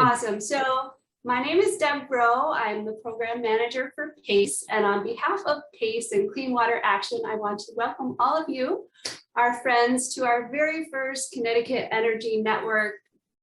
Awesome. So my name is Deb Rowe. I'm the program manager for PACE. And on behalf of PACE and Clean Water Action, I want to welcome all of you, our friends, to our very first Connecticut Energy Network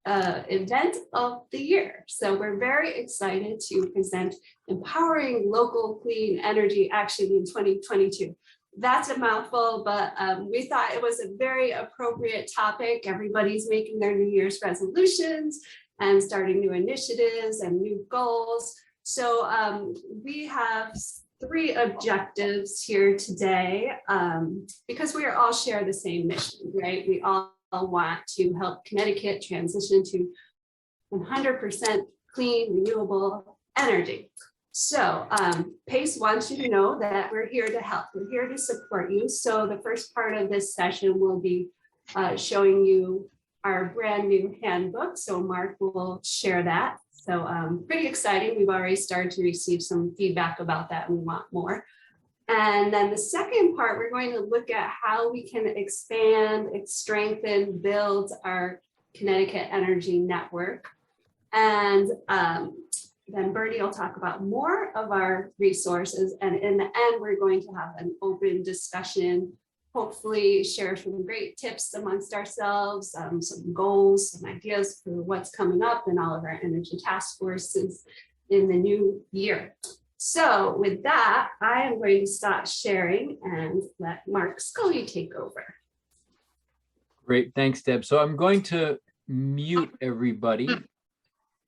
event of the year. So we're very excited to present Empowering Local Clean Energy Action in 2022. That's a mouthful, but we thought it was a very appropriate topic. Everybody's making their New Year's resolutions and starting new initiatives and new goals. So we have 3 objectives here today because we all share the same mission, right? We all want to help Connecticut transition to 100% clean, renewable energy. So PACE wants you to know that we're here to help. We're here to support you. So the first part of this session will be showing you our brand new handbook. So Mark will share that. So pretty exciting. We've already started to receive some feedback about that and we want more. And then the second part, we're going to look at how we can expand, strengthen, build our Connecticut Energy Network. And then Bernie will talk about more of our resources. And in the end, we're going to have an open discussion, hopefully share some great tips amongst ourselves, some goals, some ideas for what's coming up in all of our energy task forces in the new year. So with that, I am going to stop sharing and let Mark Scully take over. Great, thanks, Deb. So I'm going to mute everybody.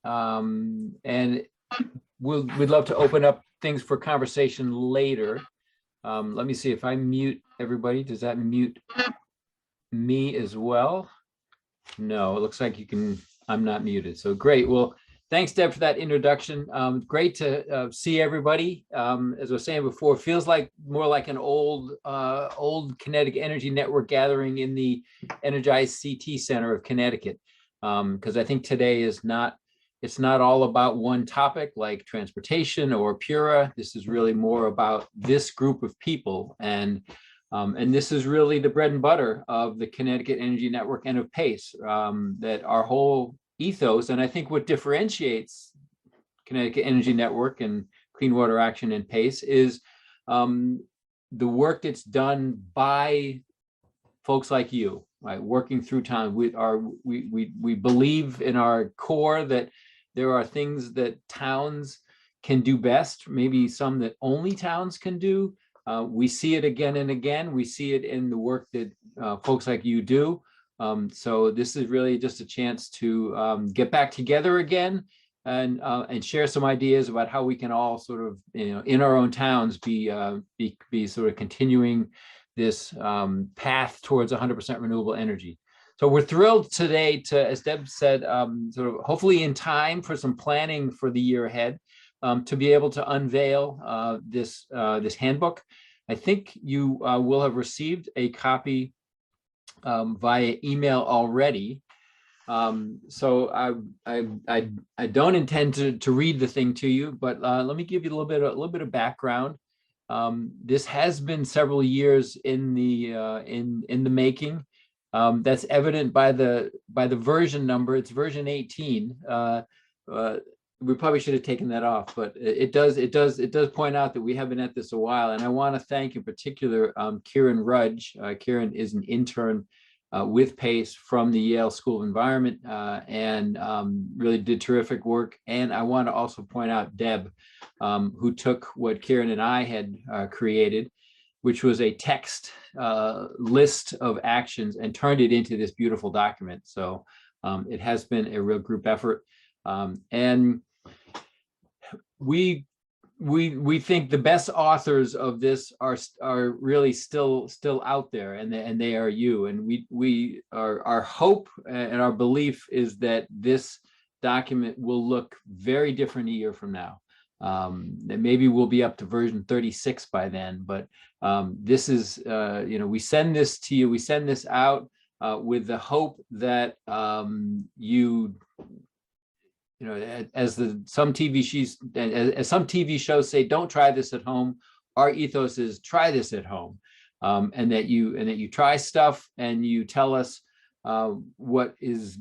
And we'd love to open up things for conversation later. Let me see if I mute everybody. Does that mute me as well? No, it looks like you can. I'm not muted. So great. Well, thanks, Deb, for that introduction. Great to see everybody. As I was saying before, feels like more like an old Connecticut Energy Network gathering in the Energized CT Center of Connecticut. Because I think today is not. It's not all about one topic like transportation or Pura. This is really more about this group of people. And this is really the bread and butter of the Connecticut Energy Network and of PACE, that our whole ethos, and I think what differentiates Connecticut Energy Network and Clean Water Action and PACE is the work that's done by folks like you, right? Working through time. We believe in our core that there are things that towns can do best, maybe some that only towns can do. We see it again and again. We see it in the work that folks like you do. So this is really just a chance to get back together again and share some ideas about how we can all sort of, in our own towns, be sort of continuing this path towards 100% renewable energy. So we're thrilled today to, as Deb said, sort of hopefully in time for some planning for the year ahead, to be able to unveil this handbook. I think you will have received a copy via email already. So I don't intend to read the thing to you, but let me give you a little bit of background. This has been several years in the making. That's evident by the version number. It's version 18. We probably should have taken that off, but it does point out that we have been at this a while. And I want to thank in particular Kieran Rudge. Kieran is an intern with PACE from the Yale School of Environment and really did terrific work. And I want to also point out Deb, who took what Kieran and I had created, which was a text list of actions, and turned it into this beautiful document. So it has been a real group effort. And we think the best authors of this are really still out there, and they are you. And our hope and our belief is that this document will look very different a year from now. That maybe we'll be up to version 36 by then, but this is, we send this to you, we send this out with the hope that as some TV shows say, don't try this at home. Our ethos is try this at home, and that you try stuff and you tell us what is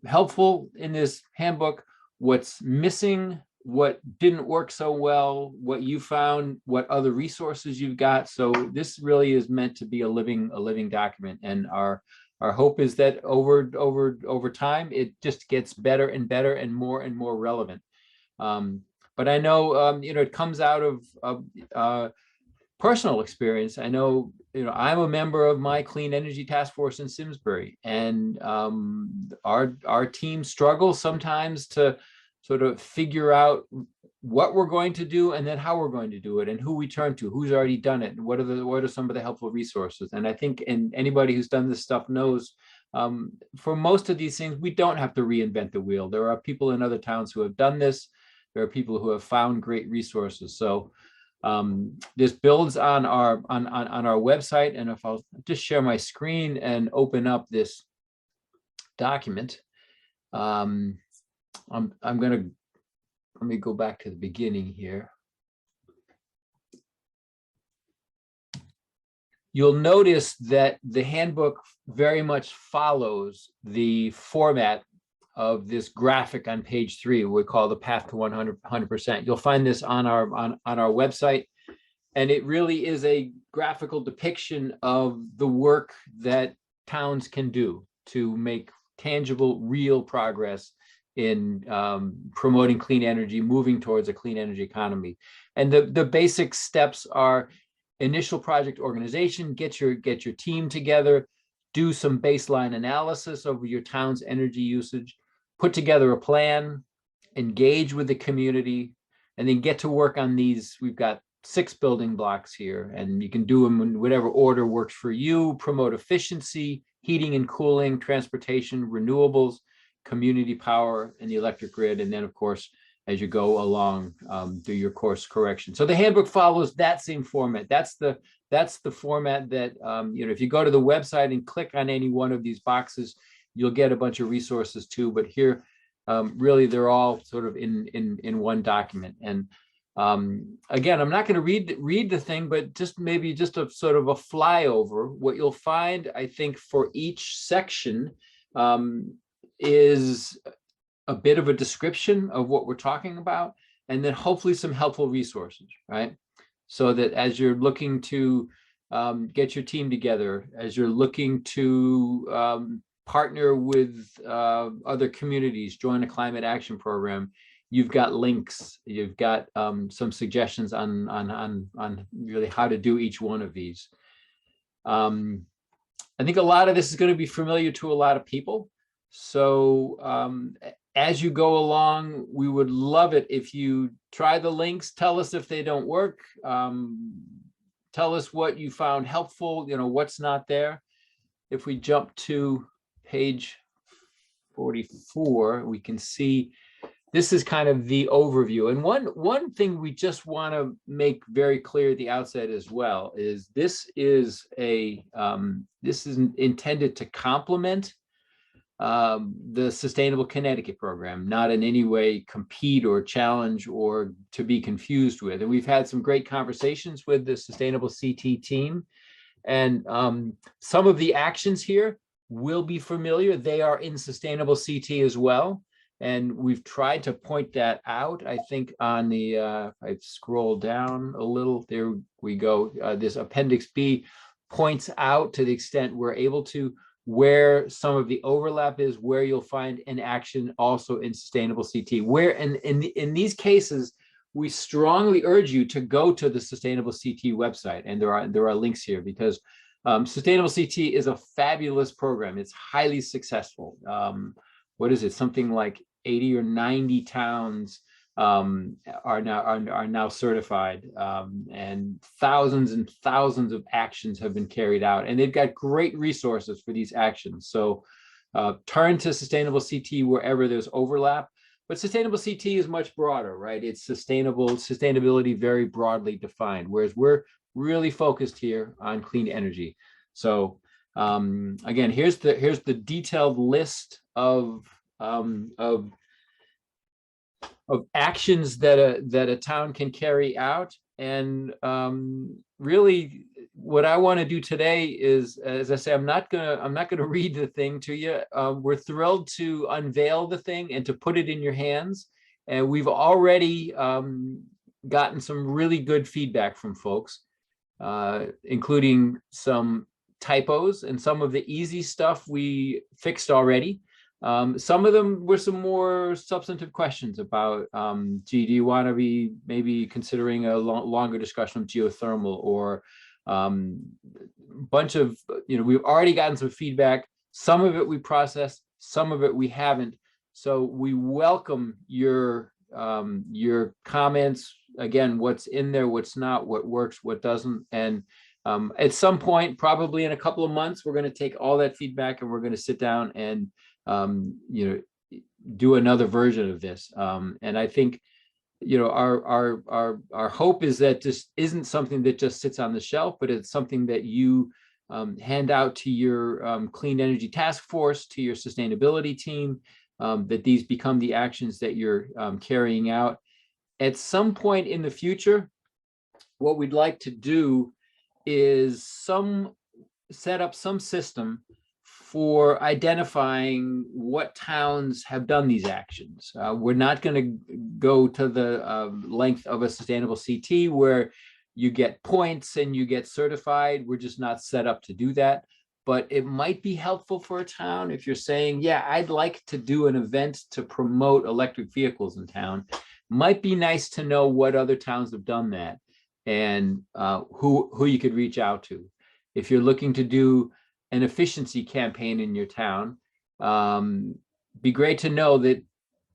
helpful in this handbook, what's missing, what didn't work so well, what you found, what other resources you've got. So this really is meant to be a living document. And our hope is that over time, it just gets better and better and more relevant. But I know, it comes out of personal experience. I know, I'm a member of my clean energy task force in Simsbury, and our team struggles sometimes to sort of figure out what we're going to do and then how we're going to do it and who we turn to, who's already done it, and what are some of the helpful resources. And I think, and anybody who's done this stuff knows, for most of these things, we don't have to reinvent the wheel. There are people in other towns who have done this. There are people who have found great resources. So this builds on our website. And if I'll just share my screen and open up this document, let me go back to the beginning here. You'll notice that the handbook very much follows the format of this graphic on page 3, we call the path to 100%. You'll find this on our website, and it really is a graphical depiction of the work that towns can do to make tangible, real progress in promoting clean energy, moving towards a clean energy economy. And the basic steps are initial project organization, get your team together, do some baseline analysis of your town's energy usage, put together a plan, engage with the community, and then get to work on these. We've got 6 building blocks here, and you can do them in whatever order works for you. Promote efficiency, heating and cooling, transportation, renewables, community power, and the electric grid. And then, of course, as you go along, do your course correction. So the handbook follows that same format. That's the format that, if you go to the website and click on any one of these boxes, you'll get a bunch of resources too. But here, really, they're all sort of in one document. And again, I'm not going to read the thing, but maybe just a sort of a flyover. What you'll find, I think, for each section is a bit of a description of what we're talking about, and then hopefully some helpful resources, right? So that as you're looking to get your team together, as you're looking to partner with other communities, join a climate action program, you've got links, you've got some suggestions on really how to do each one of these. I think a lot of this is going to be familiar to a lot of people. So as you go along, we would love it if you try the links, tell us if they don't work, tell us what you found helpful, what's not there. If we jump to page 44, we can see this is kind of the overview. And one thing we just want to make very clear at the outset as well is this is intended to complement the Sustainable Connecticut program, not in any way compete or challenge or to be confused with. And we've had some great conversations with the Sustainable CT team, and some of the actions here will be familiar. They are in Sustainable CT as well. And we've tried to point that out. I think on the, I scroll down a little, there we go. This Appendix B points out, to the extent we're able to, where some of the overlap is, where you'll find an action also in Sustainable CT. Where in these cases, we strongly urge you to go to the Sustainable CT website. And there are links here, because Sustainable CT is a fabulous program. It's highly successful. What is it? Something like 80 or 90 towns are now certified, and thousands of actions have been carried out, and they've got great resources for these actions. So turn to Sustainable CT wherever there's overlap, but Sustainable CT is much broader, right? It's sustainability very broadly defined, whereas we're really focused here on clean energy. So again, here's the detailed list of actions that a town can carry out. And really, what I want to do today is, as I say, I'm not gonna read the thing to you. We're thrilled to unveil the thing and to put it in your hands. And we've already gotten some really good feedback from folks, including some typos, and some of the easy stuff we fixed already. Some of them were some more substantive questions about, gee, do you want to be maybe considering a longer discussion of geothermal, or bunch of, we've already gotten some feedback. Some of it we processed, some of it we haven't. So we welcome your comments. Again, what's in there, what's not, what works, what doesn't. And at some point, probably in a couple of months, we're going to take all that feedback and we're going to sit down and do another version of this. And I think, our hope is that this isn't something that just sits on the shelf, but it's something that you hand out to your clean energy task force, to your sustainability team, that these become the actions that you're carrying out. At some point in the future, what we'd like to do is set up some system for identifying what towns have done these actions. We're not going to go to the length of a sustainable CT where you get points and you get certified. We're just not set up to do that. But it might be helpful for a town if you're saying, yeah, I'd like to do an event to promote electric vehicles in town. Might be nice to know what other towns have done that, and who you could reach out to. If you're looking to do an efficiency campaign in your town, be great to know that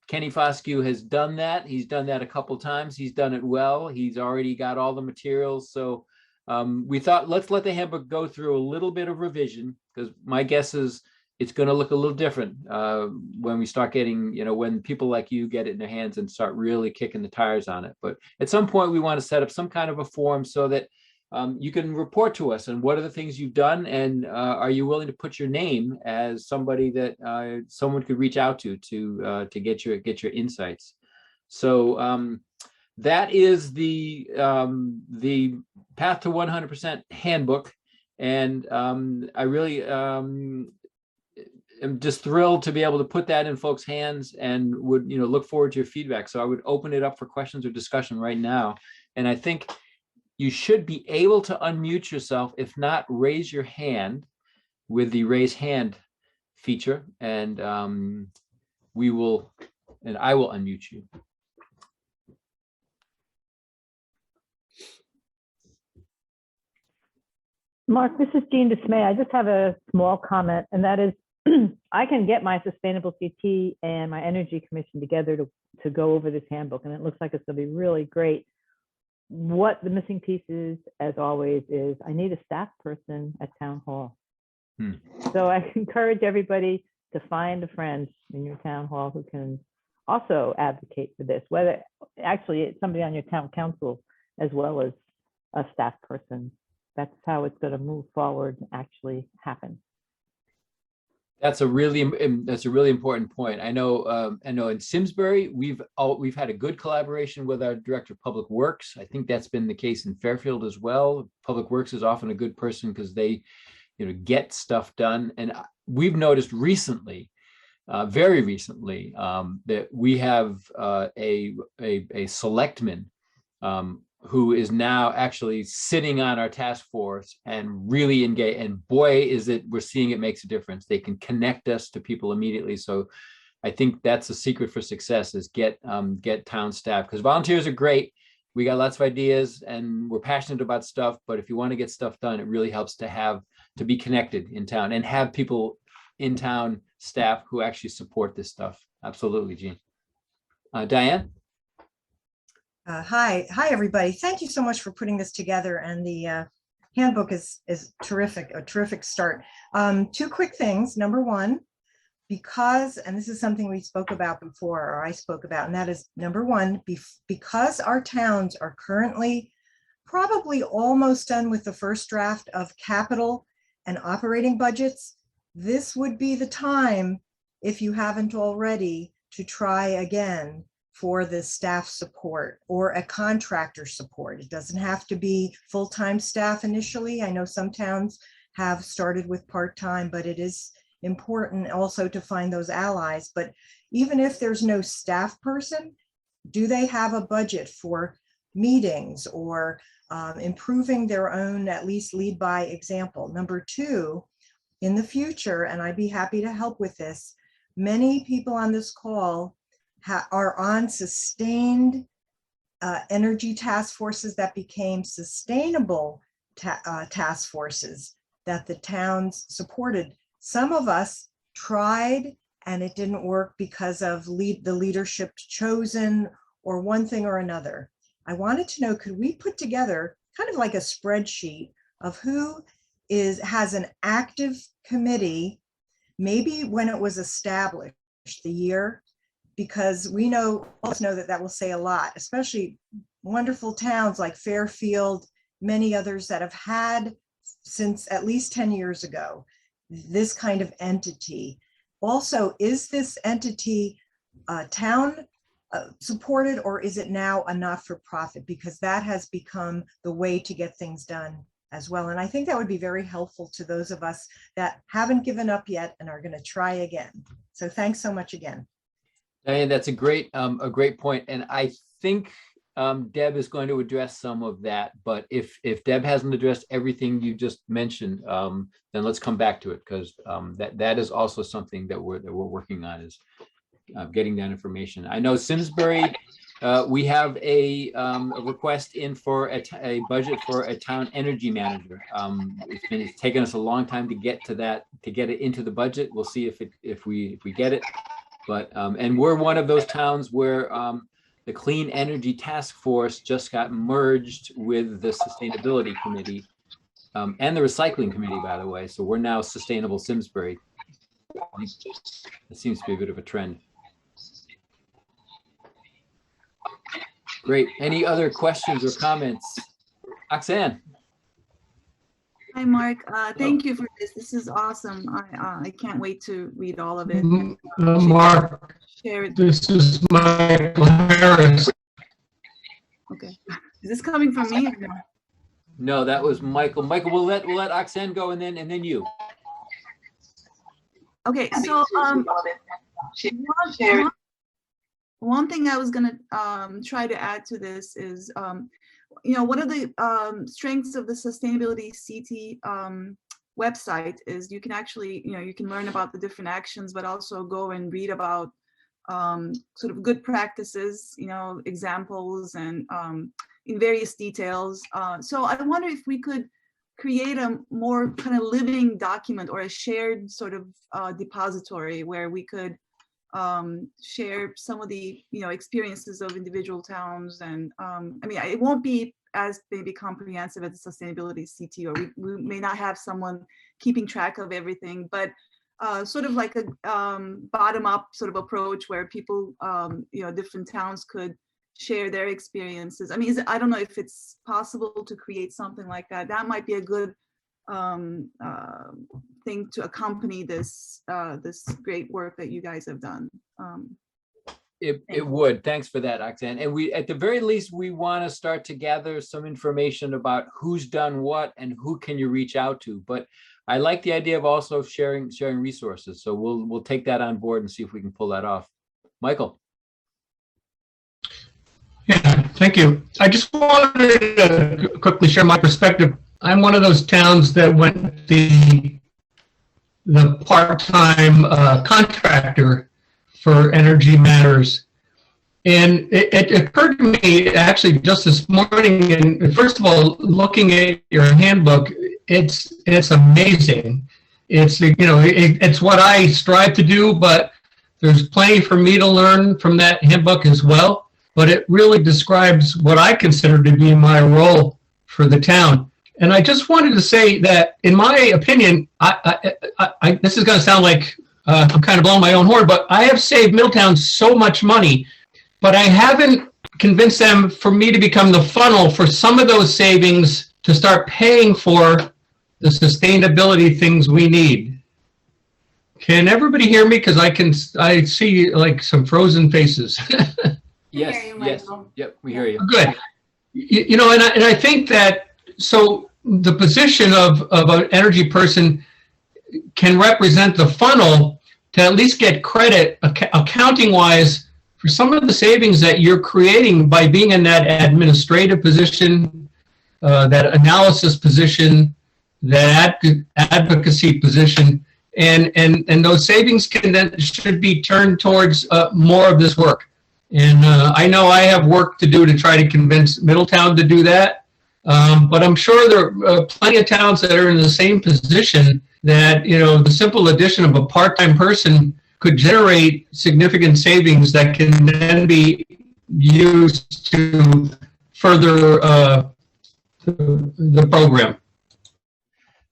Kenny Foscue has done that. He's done that a couple times. He's done it well. He's already got all the materials. So we thought, let's let the handbook go through a little bit of revision, because my guess is it's going to look a little different when we start getting, when people like you get it in their hands and start really kicking the tires on it. But at some point, we want to set up some kind of a form so that you can report to us on what are the things you've done, and are you willing to put your name as somebody that someone could reach out to get your insights. So that is the Path to 100% handbook, and I really am just thrilled to be able to put that in folks' hands, and would look forward to your feedback. So I would open it up for questions or discussion right now, and I think you should be able to unmute yourself. If not, raise your hand with the raise hand feature, and I will unmute you. Mark, this is Jean Dismay. I just have a small comment, and that is I can get my Sustainable CT and my Energy Commission together to go over this handbook, and it looks like it's going to be really great. What the missing piece is, as always, is I need a staff person at Town Hall. So I encourage everybody to find a friend in your town hall who can also advocate for this, whether actually it's somebody on your town council as well as a staff person. That's how it's going to move forward and actually happen. That's a really important point. I know in Simsbury, we've had a good collaboration with our director of public works. I think that's been the case in Fairfield as well. Public works is often a good person because they, get stuff done. And we've noticed recently, very recently, that we have a selectman who is now actually sitting on our task force and really engaged. And boy, is it, we're seeing it makes a difference. They can connect us to people immediately. So I think that's the secret for success, is get town staff, because volunteers are great. We got lots of ideas and we're passionate about stuff, but if you want to get stuff done, it really helps to be connected in town and have people in town, staff who actually support this stuff. Absolutely, Jean. Diane? Hi, everybody. Thank you so much for putting this together. And the handbook is terrific, a terrific start. Two quick things. Number one, because, and this is something we spoke about before, or I spoke about, and that is number one, because our towns are currently probably almost done with the first draft of capital and operating budgets, this would be the time, if you haven't already, to try again for the staff support or a contractor support. It doesn't have to be full-time staff initially. I know some towns have started with part-time, but it is important also to find those allies. But even if there's no staff person, do they have a budget for meetings or improving their own, at least lead by example? Number two, in the future, and I'd be happy to help with this, many people on this call are on sustained energy task forces that became sustainable task forces that the towns supported. Some of us tried and it didn't work because of the leadership chosen or one thing or another. I wanted to know, could we put together kind of like a spreadsheet of who has an active committee, maybe when it was established, the year, because we all know that will say a lot, especially wonderful towns like Fairfield, many others that have had since at least 10 years ago, this kind of entity. Also, is this entity town supported, or is it now a not-for-profit? Because that has become the way to get things done as well. And I think that would be very helpful to those of us that haven't given up yet and are going to try again. So thanks so much again. Diane, that's a great point. And I think Deb is going to address some of that, but if Deb hasn't addressed everything you just mentioned, then let's come back to it, because that is also something that we're working on, is getting that information. I know Simsbury, we have a request in for a budget for a town energy manager. It's taken us a long time to get to that, to get it into the budget. We'll see if we get it. But and we're one of those towns where the Clean Energy Task Force just got merged with the Sustainability Committee and the Recycling Committee, by the way. So we're now Sustainable Simsbury. It seems to be a bit of a trend. Great. Any other questions or comments? Oxanne. Hi, Mark. Thank you for this. This is awesome. I can't wait to read all of it. Mark, Share it. this is Michael Harris. Okay. Is this coming from me? Or no? No, that was Michael. Michael, we'll let Oxanne go, and then you. Okay. So one thing I was gonna try to add to this is one of the strengths of the Sustainability CT website is you can actually, you can learn about the different actions, but also go and read about sort of good practices, examples and in various details. So I wonder if we could create a more kind of living document or a shared sort of depository where we could share some of the experiences of individual towns. And it won't be as maybe comprehensive as the Sustainability CT, or we may not have someone keeping track of everything, but sort of like a bottom-up sort of approach where people, different towns could share their experiences. I don't know if it's possible to create something like that. That might be a good thing to accompany this this great work that you guys have done. It would. Thanks for that, Oxanne. And we, at the very least, we want to start to gather some information about who's done what and who can you reach out to. But I like the idea of also sharing resources. So we'll take that on board and see if we can pull that off. Michael. Yeah, thank you. I just wanted to quickly share my perspective. I'm one of those towns that went the part-time contractor for energy matters. And it occurred to me actually just this morning, and first of all, looking at your handbook, it's amazing. It's, it's what I strive to do, but there's plenty for me to learn from that handbook as well. But it really describes what I consider to be my role for the town. And I just wanted to say that, in my opinion, this is going to sound like I'm kind of blowing my own horn, but I have saved Middletown so much money, but I haven't convinced them for me to become the funnel for some of those savings to start paying for the sustainability things we need. Can everybody hear me? Because I see like some frozen faces. Yes, hear you, yes, Michael. yep, we hear you. Good. You know, and I think that, so the position of an energy person can represent the funnel to at least get credit accounting wise for some of the savings that you're creating by being in that administrative position, that analysis position, that advocacy position, and those savings can then should be turned towards more of this work. And I know I have work to do to try to convince Middletown to do that. But I'm sure there are plenty of towns that are in the same position that, you know, the simple addition of a part-time person could generate significant savings that can then be used to further the program.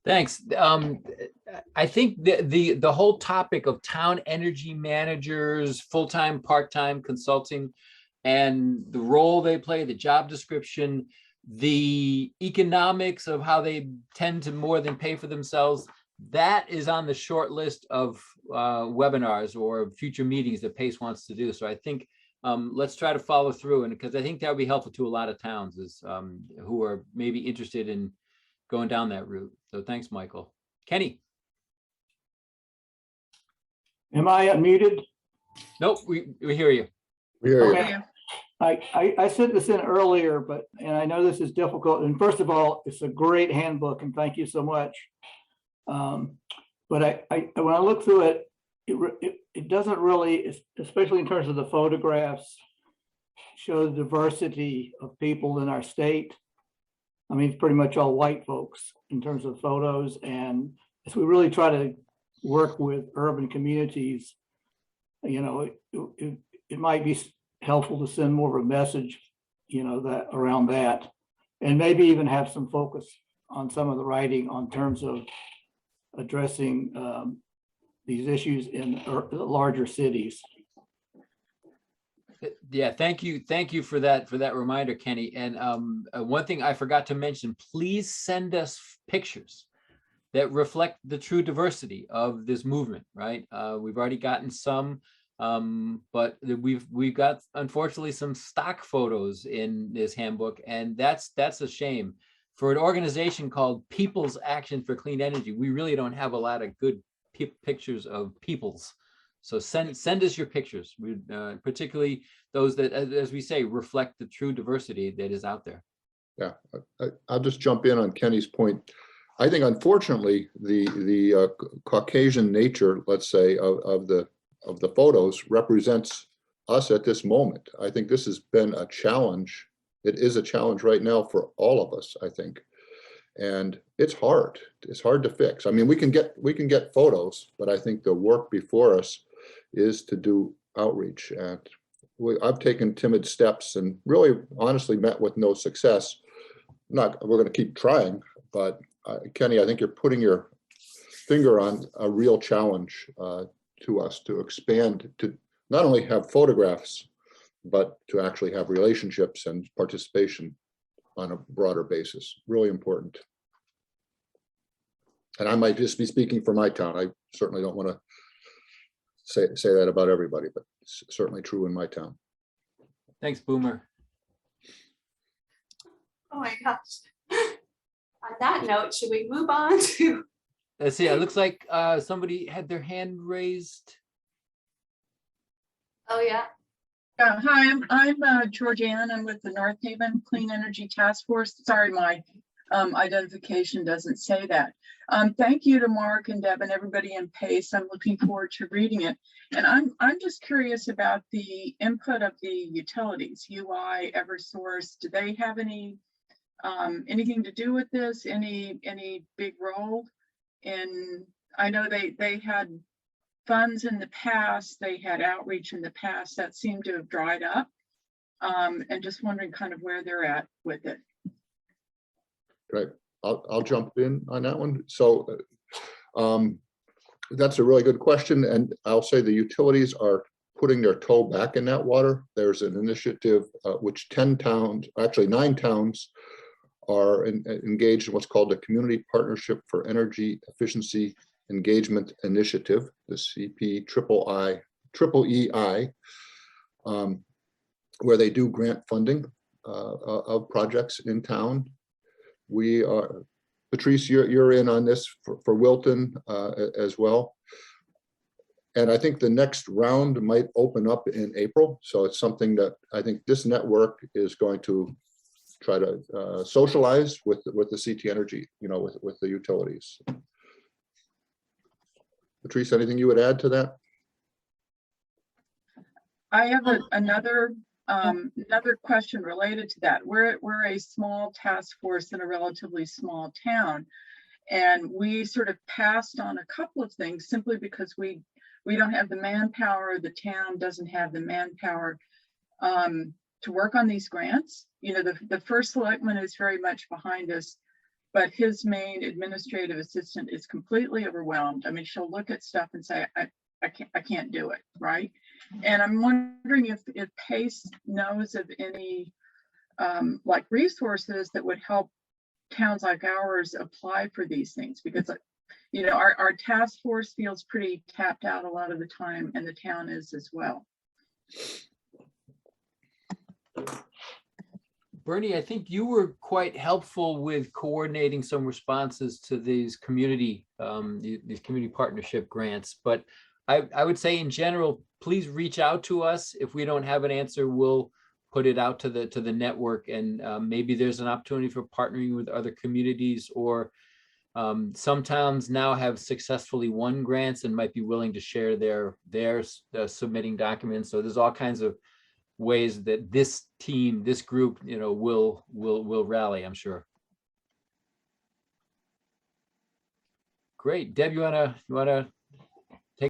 Thanks. I think the whole topic of town energy managers, full-time, part-time consulting, and the role they play, the job description, the economics of how they tend to more than pay for themselves, that is on the short list of webinars or future meetings that PACE wants to do. So I think let's try to follow through, and because I think that would be helpful to a lot of towns is who are maybe interested in going down that route. So thanks, Michael. Kenny. Am I unmuted? Nope, we hear you. We hear you. Okay. I sent this in earlier, and I know this is difficult. And first of all, it's a great handbook, and thank you so much. But when I look through it, it doesn't really, especially in terms of the photographs, show the diversity of people in our state. I mean, it's pretty much all white folks in terms of photos. And as we really try to work with urban communities, you know, it might be helpful to send more of a message, you know, that around that, and maybe even have some focus on some of the writing on terms of addressing these issues in larger cities. Yeah, thank you for that reminder, Kenny. And one thing I forgot to mention, please send us pictures that reflect the true diversity of this movement, right? We've already gotten some, but we've got, unfortunately, some stock photos in this handbook, and that's a shame. For an organization called People's Action for Clean Energy, we really don't have a lot of good pictures of peoples. So send us your pictures, particularly those that, as we say, reflect the true diversity that is out there. Yeah, I'll just jump in on Kenny's point. I think, unfortunately, the Caucasian nature, let's say, of the photos represents us at this moment. I think this has been a challenge. It is a challenge right now for all of us, I think, and it's hard. It's hard to fix. I mean, we can get photos, but I think the work before us is to do outreach. And I've taken timid steps and really, honestly, met with no success. We're going to keep trying, but Kenny, I think you're putting your finger on a real challenge to us to expand, to not only have photographs, but to actually have relationships and participation on a broader basis. Really important. And I might just be speaking for my town. I certainly don't want to say that about everybody, but it's certainly true in my town. Thanks, Boomer. Oh my gosh. On that note, should we move on to? Let's see. It looks like somebody had their hand raised. Oh yeah. Hi, I'm Georgianne. I'm with the North Haven Clean Energy Task Force. Sorry, my identification doesn't say that. Thank you to Mark and Deb and everybody in PACE. I'm looking forward to reading it. And I'm just curious about the input of the utilities, UI, Eversource. Do they have any anything to do with this? Any big role? And I know they had funds in the past, they had outreach in the past that seemed to have dried up, and just wondering kind of where they're at with it. Right. I'll jump in on that one. So that's a really good question. And I'll say the utilities are putting their toe back in that water. There's an initiative which 10 towns, actually 9 towns, are engaged in what's called the Community Partnership for Energy Efficiency Engagement Initiative, the CPEEI. where they do grant funding of projects in town. We are, Patrice, you're in on this for Wilton as well. And I think the next round might open up in April. So it's something that I think this network is going to try to socialize with the CT Energy, with the utilities. Patrice, anything you would add to that? I have another question related to that. We're a small task force in a relatively small town, and we sort of passed on a couple of things simply because we don't have the manpower. The town doesn't have the manpower to work on these grants. The first selectman is very much behind us, but his main administrative assistant is completely overwhelmed. I mean, she'll look at stuff and say, I can't do it, right? And I'm wondering if PACE knows of any like resources that would help towns like ours apply for these things, because our task force feels pretty tapped out a lot of the time, and the town is as well. Bernie, I think you were quite helpful with coordinating some responses to these community partnership grants. But I would say in general, please reach out to us. If we don't have an answer, we'll put it out to the network, and maybe there's an opportunity for partnering with other communities, or some towns now have successfully won grants and might be willing to share their submitting documents. So there's all kinds of ways that this team, this group, will rally, I'm sure. Great. Deb, you wanna